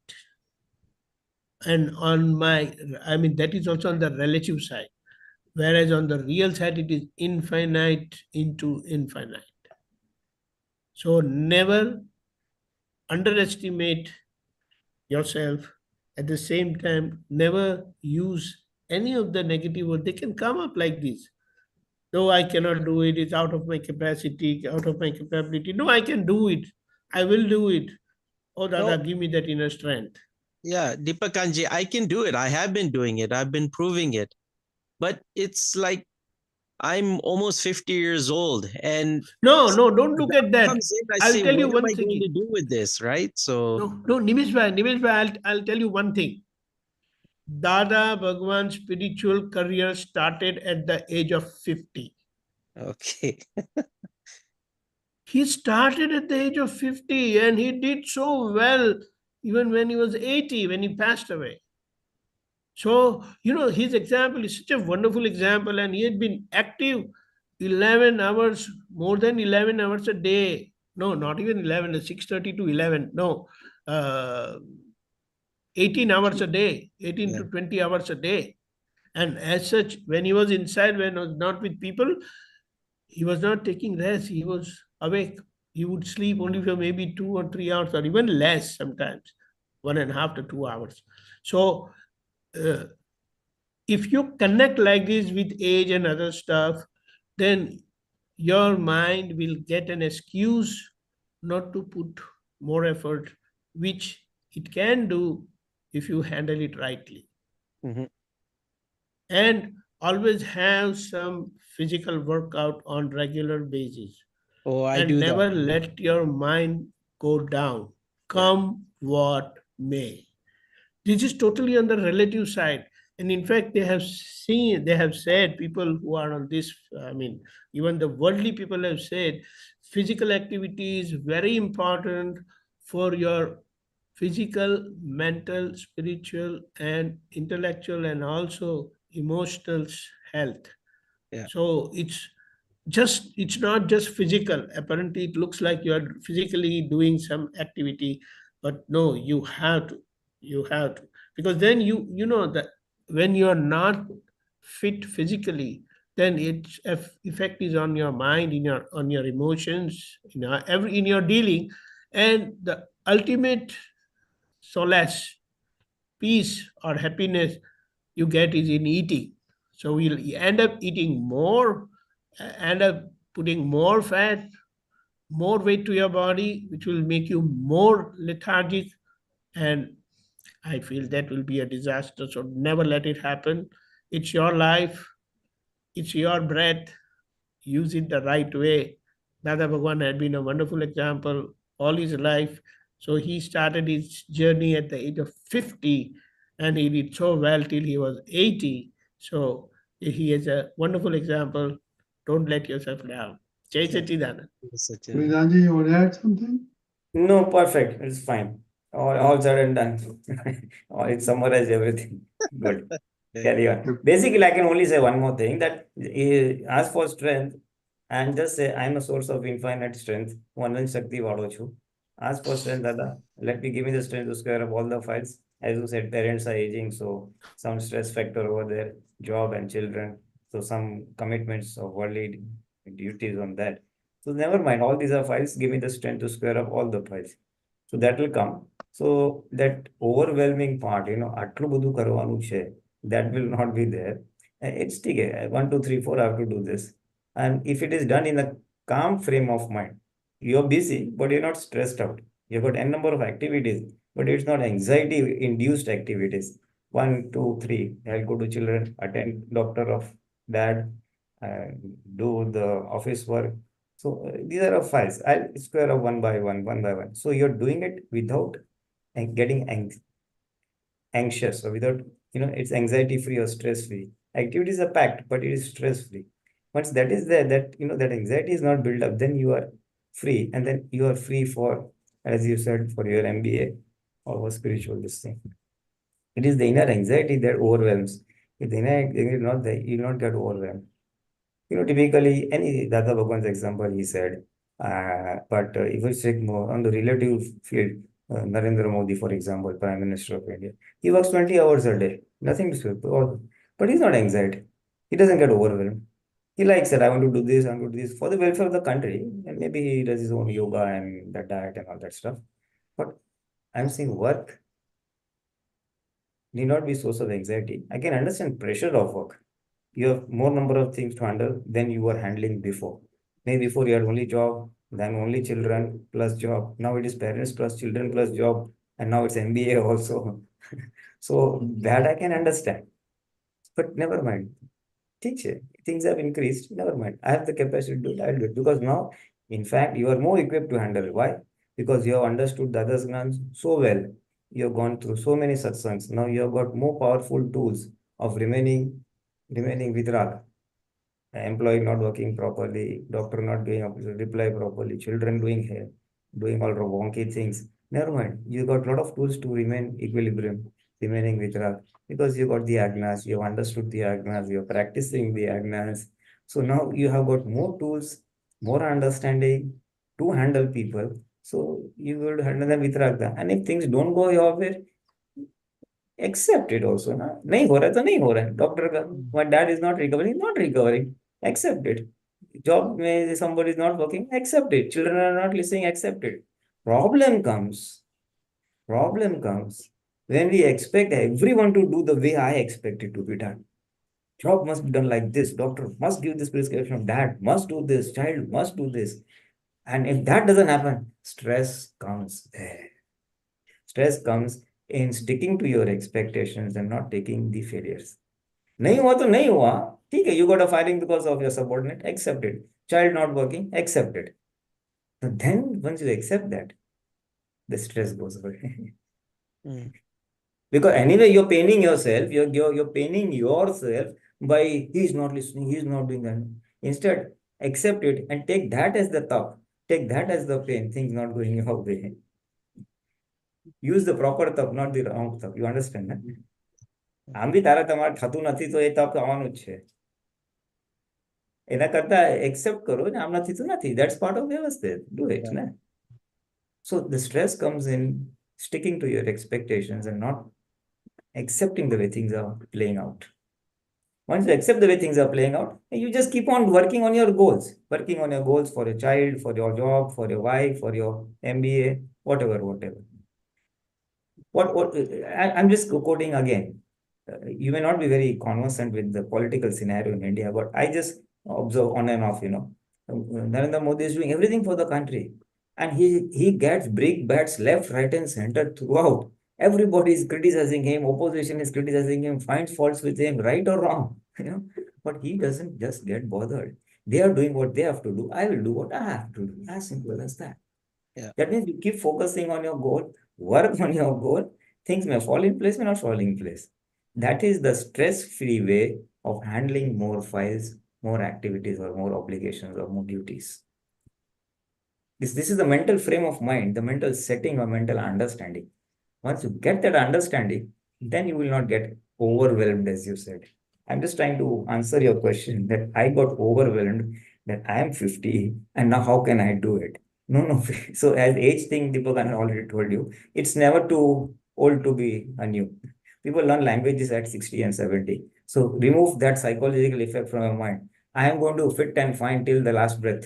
And that is also on the relative side. Whereas on the real side, it is infinite into infinite. So never underestimate yourself. At the same time, never use any of the negative words. They can come up like this. No, I cannot do it. It's out of my capacity, out of my capability. No, I can do it. I will do it. Oh, Dada, No, give me that inner strength. yeah, Deepakanji, I can do it. I have been doing it. I've been proving it. But it's like I'm almost 50 years old, and No, don't look at that. comes in, I I'll say, tell what you am one I going to thing. do with this, right? So No, Nimish bhai, I'll tell you one thing. Dada Bhagwan's spiritual career started at the age of 50. okay. He started at the age of 50 and he did so well even when he was 80, when he passed away. So, his example is such a wonderful example, and he had been active 11 hours, more than 11 hours a day. No, not even 11, 6:30 to 11. No, uh, 18 hours a day, 18 Yeah. to 20 hours a day. And as such, when he was inside, when he was not with people, he was not taking rest. He was awake. He would sleep only for maybe 2 or 3 hours, or even less sometimes, 1.5 to 2 hours. So, if you connect like this with age and other stuff, then your mind will get an excuse not to put more effort, which it can do if you handle it rightly. Mm-hmm. And always have some physical workout on regular basis. Oh, I And do never that. let your mind go down, come what may. This is totally on the relative side. And in fact, they have said, people who are on this, even the worldly people have said, physical activity is very important for your physical, mental, spiritual, and intellectual, and also emotional health. Yeah. So it's not just physical. Apparently, it looks like you are physically doing some activity, but no, you have to, because then you know that when you are not fit physically, then its effect is on your mind, on your emotions, in your dealing, and the ultimate solace, peace, or happiness you get is in eating. So we'll end up eating more, end up putting more fat, more weight to your body, which will make you more lethargic. And I feel that will be a disaster. So never let it happen. It's your life, it's your breath. Use it the right way. Dada Bhagwan had been a wonderful example all his life. So he started his journey at the age of 50 and he did so well till he was 80. So he is a wonderful example. Don't let yourself down. Jai Sachidanand. Pulinanandji, you want to add something? No, perfect. It's fine. All said and done. It summarized everything. Good. Carry on. Basically, I can only say one more thing, that ask for strength and just say, I'm a source of infinite strength. One Shakti Vado Chu. Ask for strength, Dada. Give me the strength to square up all the files. As you said, parents are aging, so some stress factor over there, job and children. So some commitments of worldly duties on that. So never mind, all these are files. Give me the strength to square up all the files. So that will come. So that overwhelming part, આટલું બધું કરવાનું છે, that will not be there. It's okay. 1, 2, 3, 4, I have to do this. And if it is done in a calm frame of mind, you're busy, but you're not stressed out. You've got n number of activities, but it's not anxiety-induced activities. 1, 2, 3, I'll go to children, attend doctor of dad, do the office work. So these are files. I'll square up one by one, one by one. So you're doing it without getting anxious, or without, it's anxiety-free or stress-free. Activities are packed, but it is stress-free. Once that is there, that anxiety is not built up, then you are free, and then you are free for, as you said, for your MBA or for spiritual this thing. It is the inner anxiety that overwhelms. If the inner anxiety is not there, you will not get overwhelmed. Typically, any Dada Bhagwan's example, he said, but if we check more on the relative field, Narendra Modi, for example, Prime Minister of India, he works 20 hours a day, nothing to say, but he's not anxiety. He doesn't get overwhelmed. He likes it. I want to do this, I want to do this for the welfare of the country. And maybe he does his own yoga and the diet and all that stuff. But I'm saying work need not be source of anxiety. I can understand pressure of work. You have more number of things to handle than you were handling before. Maybe before you had only job, then only children plus job. Now it is parents plus children plus job, and now it's MBA also. So that I can understand. But never mind. Things have increased. Never mind. I have the capacity to do it. I'll do it. Because now, in fact, you are more equipped to handle it. Why? Because you have understood the other Gnans so well. You have gone through so many satsangs. Now you have got more powerful tools of remaining vitrag. Employee not working properly, doctor not doing reply properly, children doing all wonky things. Never mind. You got a lot of tools to remain equilibrium, remaining vitrag, because you got the agnas, you have understood the agnas, you're practicing the agnas. So now you have got more tools, more understanding to handle people. So you will handle them vitrag. And if things don't go your way, accept it also. Na? नहीं हो रहा तो नहीं हो रहा है. Doctor का, my dad is not recovering, not recovering. Accept it. Job में somebody is not working, accept it. Children are not listening, accept it. Problem comes when we expect everyone to do the way I expect it to be done. Job must be done like this. Doctor must give this prescription. Dad must do this. Child must do this. And if that doesn't happen, stress comes there. Stress comes in sticking to your expectations and not taking the failures. नहीं हुआ तो नहीं हुआ, ठीक है, you got a firing because of your subordinate, accept it. Child not working, accept it. So then once you accept that, the stress goes away. Because anyway, you're paining yourself, you're paining yourself by he's not listening, he's not doing that. Instead, accept it and take that as the thought, take that as the pain, things not going your way. Use the proper tap, not the wrong tap. You understand? Right? આમ બી તારા તમારે થતું નથી તો એ તપ આવવાનું જ છે. એના કરતા એક્સેપ્ટ કરો ને આમ નથી તો નથી. That's part of વ્યવસ્થિત. Do it. Yeah. So the stress comes in sticking to your expectations and not accepting the way things are playing out. Once you accept the way things are playing out, you just keep on working on your goals. Working on your goals for your child, for your job, for your wife, for your MBA, whatever. I'm just quoting again. You may not be very conversant with the political scenario in India, but I just observe on and off, Narendra Modi is doing everything for the country. And he gets big bats left, right, and center throughout. Everybody is criticizing him, opposition is criticizing him, finds faults with him, right or wrong. But he doesn't just get bothered. They are doing what they have to do. I will do what I have to do. As simple as that. Yeah. That means you keep focusing on your goal, work on your goal, things may fall in place, may not fall in place. That is the stress-free way of handling more files, more activities, or more obligations, or more duties. This is the mental frame of mind, the mental setting or mental understanding. Once you get that understanding, then you will not get overwhelmed, as you said. I'm just trying to answer your question that I got overwhelmed, that I am 50, and now how can I do it? No. So as age thing, Deepakanandji already told you, it's never too old to be anew. People learn languages at 60 and 70. So remove that psychological effect from your mind. I am going to fit and fine till the last breath.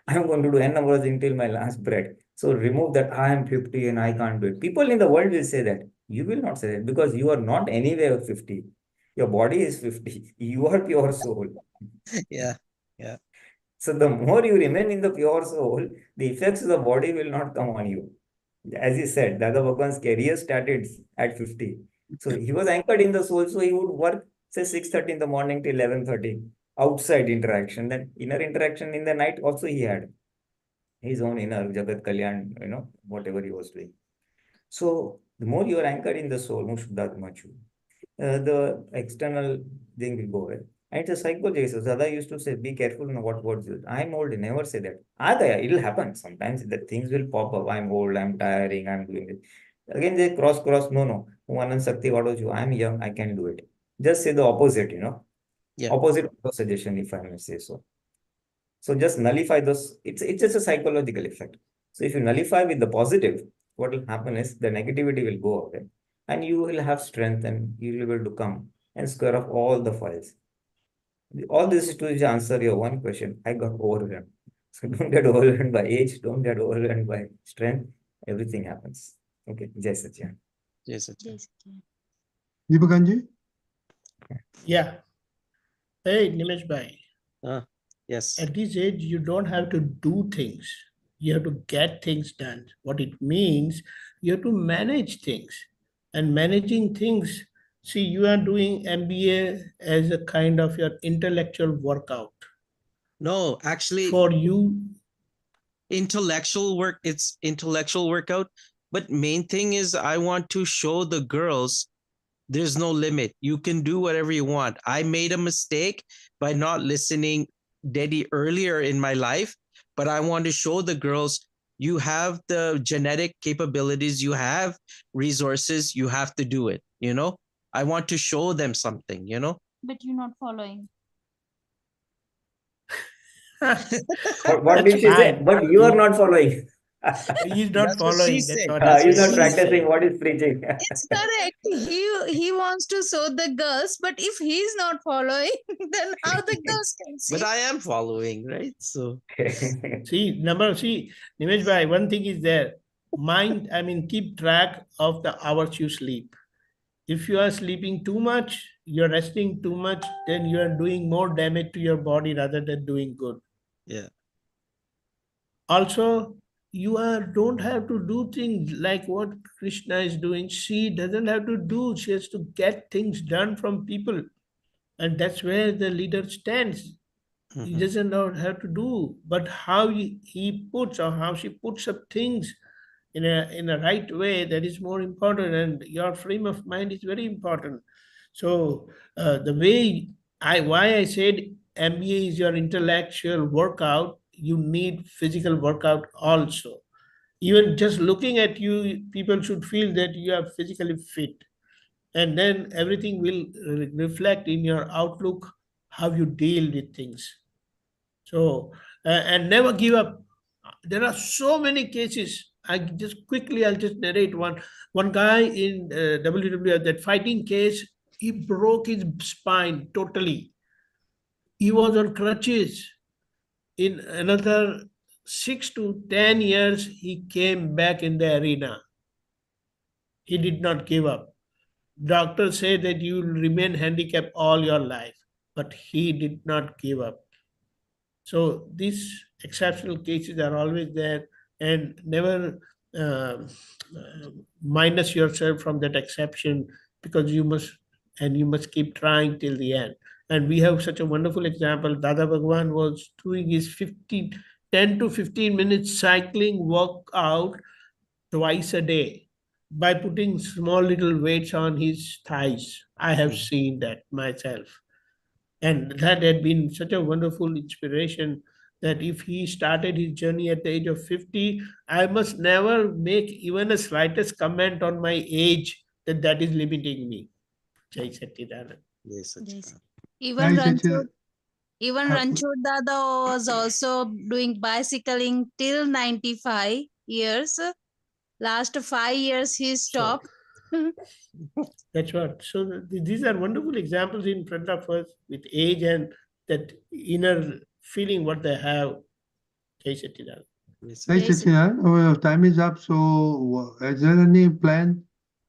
I am going to do n number of things till my last breath. So remove that I am 50 and I can't do it. People in the world will say that. You will not say that because you are not anywhere 50. Your body is 50. You are pure soul. Yeah. So the more you remain in the pure soul, the effects of the body will not come on you. As he said, Dada Bhagwan's career started at 50. So he was anchored in the soul, so he would work, say, 6:30 in the morning till 11:30. Outside interaction, then inner interaction in the night also he had. His own inner Jagat Kalyan, whatever he was doing. So the more you are anchored in the soul, the external thing will go away. And it's a psychology. So Dada used to say, be careful on what words you use. I'm old, never say that. It'll happen. Sometimes the things will pop up. I'm old, I'm tiring, I'm doing it. Again, they cross. No. Anand Sakti, what was you? I'm young, I can do it. Just say the opposite, Yeah. opposite of suggestion, if I may say so. So just nullify those. It's just a psychological effect. So if you nullify with the positive, what will happen is the negativity will go away and you will have strength and you will be able to come and square off all the files. All this is to answer your one question. I got overwhelmed. So don't get overwhelmed by age, don't get overwhelmed by strength. Everything happens. Okay, Jai Satchidanand. Yes, Satchidanand. Yes, okay. Deepakanji? Yeah. Hey, Nimesh bhai. Yes. At this age, you don't have to do things. You have to get things done. What it means, you have to manage things. And managing things, see, you are doing MBA as a kind of your intellectual workout. No, actually, For you, intellectual work, it's intellectual workout. But main thing is I want to show the girls there's no limit. You can do whatever you want. I made a mistake by not listening Dedi earlier in my life, but I want to show the girls you have the genetic capabilities, you have resources, you have to do it, I want to show them something, But you're not following. What did she say? fine. But you are not following. He's not That's what she following. That's said. what That's He's what not she practicing said. what he's preaching. It's correct. He wants to show the girls, but if he's not following, then how the girls can see? But I am following, right? So See, Nimesh bhai, one thing is there. Keep track of the hours you sleep. If you are sleeping too much, you're resting too much, then you are doing more damage to your body rather than doing good. yeah. Also, don't have to do things like what Krishna is doing. She doesn't have to do, she has to get things done from people. And that's where the leader stands. He Mhm. doesn't know how to do, but how he puts or how she puts up things in a right way, that is more important, and your frame of mind is very important. So the way why I said MBA is your intellectual workout, you need physical workout also. Even just looking at you, people should feel that you are physically fit, and then everything will reflect in your outlook, how you deal with things. So, and never give up. There are so many cases. I'll just narrate one. One guy in WWF, that fighting case, he broke his spine totally. He was on crutches. In another 6 to 10 years, he came back in the arena. He did not give up. Doctors say that you will remain handicapped all your life, but he did not give up. So these exceptional cases are always there, and never uh, minus yourself from that exception, because you must keep trying till the end. And we have such a wonderful example. Dada Bhagwan was doing his 10 to 15 minutes cycling workout twice a day by putting small little weights on his thighs. I have seen that myself. And that had been such a wonderful inspiration that if he started his journey at the age of 50, I must never make even a slightest comment on my age that is limiting me. Jai Satchidanand. Yes, Yes. Satchidanand. Even Jai Satchidanand. Ranchod Dada was also doing bicycling till 95 years. Last 5 years he So stopped. that's what. So these are wonderful examples in front of us with age and that inner feeling what they have. Jai Satchidanand. Yes, Jai Yes. Satchidanand. Oh, time is up. So, is there any plan,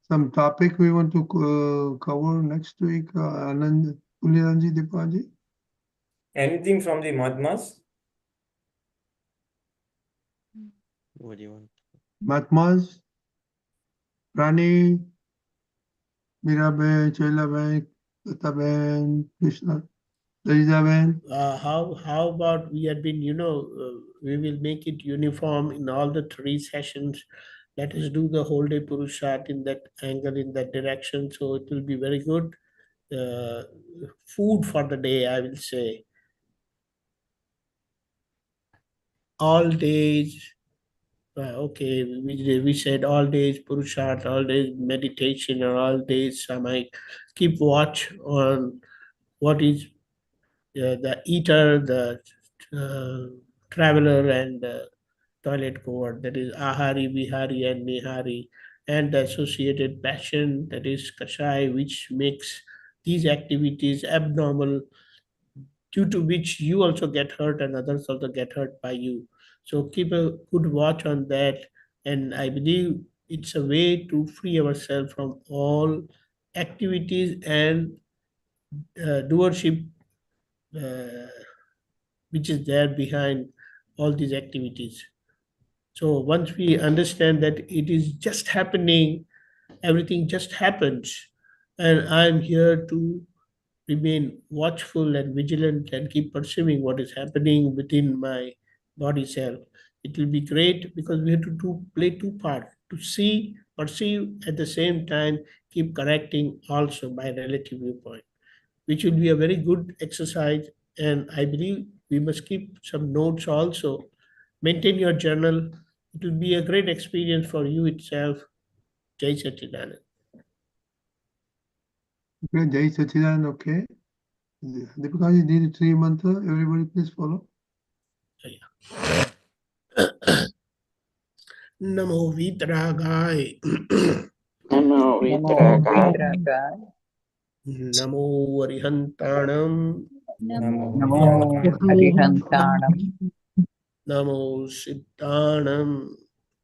some topic we want to cover next week? Anand, Pulinanandji, Deepakanji? Anything from the Mahatmas? what do you want? Mahatmas, Rani, Miraben, Chailaben, Tataben, Krishna, Lalizaben. How about we had been, we will make it uniform in all the 3 sessions. Let us do the whole day Purushat in that angle, in that direction. So it will be very good. Food for the day, I will say. All days, Okay, we said all days Purusharth, all days meditation, or all days Samay. Keep watch on what is the eater, the traveler, and the toilet goer, that is Ahari, Vihari, and Nihari, and the associated passion, that is Kashai, which makes these activities abnormal, due to which you also get hurt and others also get hurt by you. So keep a good watch on that. And I believe it's a way to free ourselves from all activities and doership which is there behind all these activities. So once we understand that it is just happening, everything just happens, and I'm here to remain watchful and vigilant and keep perceiving what is happening within my body self. It will be great because we have to play two parts, to see, perceive, at the same time keep correcting also by relative viewpoint, which will be a very good exercise. And I believe we must keep some notes also. Maintain your journal. It will be a great experience for you itself. Jai Satchidanand. Okay, Jai Sachidanand, okay. Deepakanandji did 3 mantra. Everybody please follow. Namo Vitragay. Namo Vitragaya. Namo Arihantanam. Namo Arihantanam. Namo Siddhanam.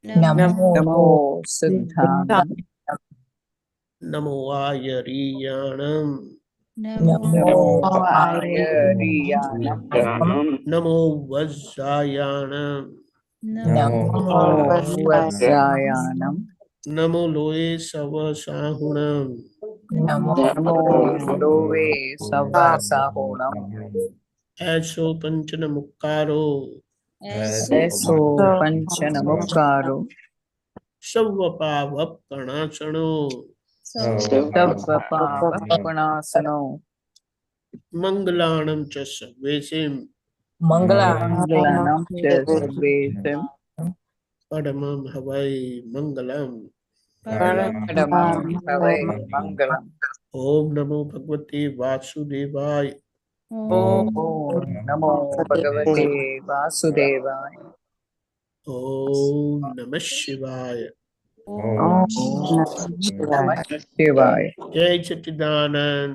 Namo Siddhanam. Namo Ayariyanam. Namo Ayariyanam. Namo Vajjayanam. Namo Vajjayanam. Namo Loe Savasahunam. Namo Loe Savasahunam. Aso Panchana Mukkaro. Eso Panchana Mukkaro. Savvapavapkanasano. Savvapavapkanasano. Mangalanam cha Sarvesim. Mangalanam cha Sarvesim. Padamam Havai Mangalam. Paramam Havai Mangalam. Om Namo Bhagavate Vasudevaya. Om Namo Bhagavate Vasudevaya. Om Namah Shivaya. Om Namah Shivaya. Jai Satchidanand.